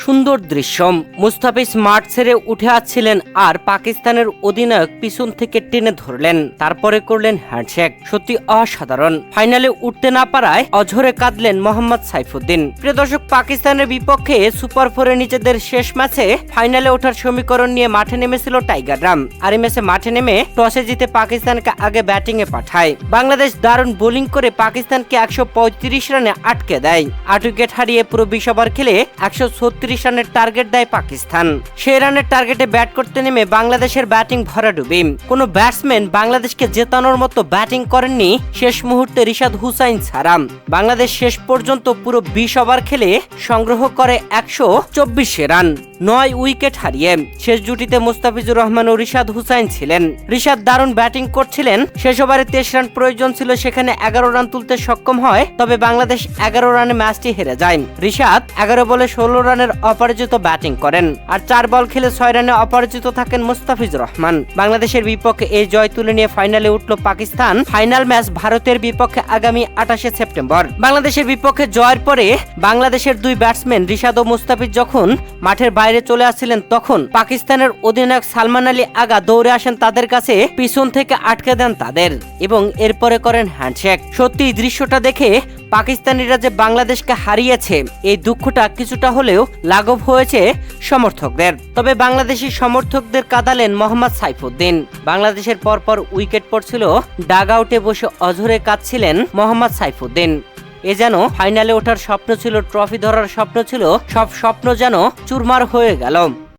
সুন্দর দৃশ্য। মুস্তাফিজ মাঠ ছেড়ে উঠে আসছিলেন আর পাকিস্তানের অধিনায়ক পিছন থেকে টেনে ধরলেন, তারপরে করলেন হ্যান্ডশেক। সত্যি অসাধারণ। ফাইনালে উঠতে না পারায় অঝরে কাঁদলেন মোহাম্মদ সাইফুদ্দিন। প্রিয় দর্শক, পাকিস্তানের বিপক্ষে সুপার ফোরে নিজেদের শেষ ম্যাচে ফাইনালে ওঠার সমীকরণ নিয়ে মাঠে নেমেছিল টাইগাররা। আর এই ম্যাচে মাঠে নেমে টসে জিতে পাকিস্তানকে আগে ব্যাটিং এ পাঠায়। বাংলাদেশ দারুণ বোলিং করে পাকিস্তানকে 135 রানে আটকে দেয়। 8 উইকেট হারিয়ে পুরো 20 ওভার খেলে 136 রানের টার্গেট দেয় পাকিস্তান। সেই রানের টার্গেটে ব্যাট করতে নেমে বাংলাদেশের ব্যাটিং ভরাডুবি। কোনো ব্যাটসম্যান বাংলাদেশকে জেতানোর মতো ব্যাটিং করেননি শেষ মুহূর্তে রিশাদ হুসাইন ছাড়া। বাংলাদেশ শেষ পর্যন্ত পুরো 20 ওভার খেলে সংগ্রহ করে 124 রান, 9 উইকেট হারিয়ে। শেষ জুটিতে মুস্তাফিজুর রহমান ও রিশাদ হুসাইন ছিলেন। রিশাদ দারুণ ব্যাটিং করছিলেন। শেষ ওভারে 23 রান প্রয়োজন ছিল, সেখানে 11 রান তুলতে সক্ষম হয়, তবে বাংলাদেশ 11 রানে ম্যাচটি হেরে যায়। রিশাদ 11 বলে 16 রানের অপরাজিত ব্যাটিং করেন আর 4 বল খেলে 6 রানে অপরাজিত থাকেন মুস্তাফিজুর রহমান। বাংলাদেশের বিপক্ষে এই জয় তুলে নিয়ে ফাইনালে উঠল পাকিস্তান। ফাইনাল ম্যাচ ভারতের বিপক্ষে আগামী 28 সেপ্টেম্বর। বাংলাদেশের বিপক্ষে জয়ের পরে বাংলাদেশের দুই ব্যাটসম্যান রিশাদ ও মুস্তাফিজ যখন মাঠের বাইরে চলে আসছিলেন, তখন পাকিস্তানের অধিনায়ক সালমান আলী আগা দৌড়ে আসেন তাদের কাছে, পিছন থেকে আটকে দেন তাদের এবং এরপরে করেন হ্যান্ডশেক। সত্যি এই দৃশ্যটা দেখে পাকিস্তানিরা যে বাংলাদেশকে হারিয়েছে, এই দুঃখটা কিছুটা হলেও লাঘব হয়েছে সমর্থকদের। তবে বাংলাদেশি সমর্থকদের কাঁদালেন মোহাম্মদ সাইফুদ্দিন। বাংলাদেশের পরপর উইকেট পড়ছিল, ডাগ আউটে বসে অঝরে কাঁদছিলেন মোহাম্মদ সাইফুদ্দিন। এ যেন ফাইনালে ওঠার স্বপ্ন ছিল, ট্রফি ধরার স্বপ্ন ছিল, সব স্বপ্ন যেন চুরমার হয়ে গেল।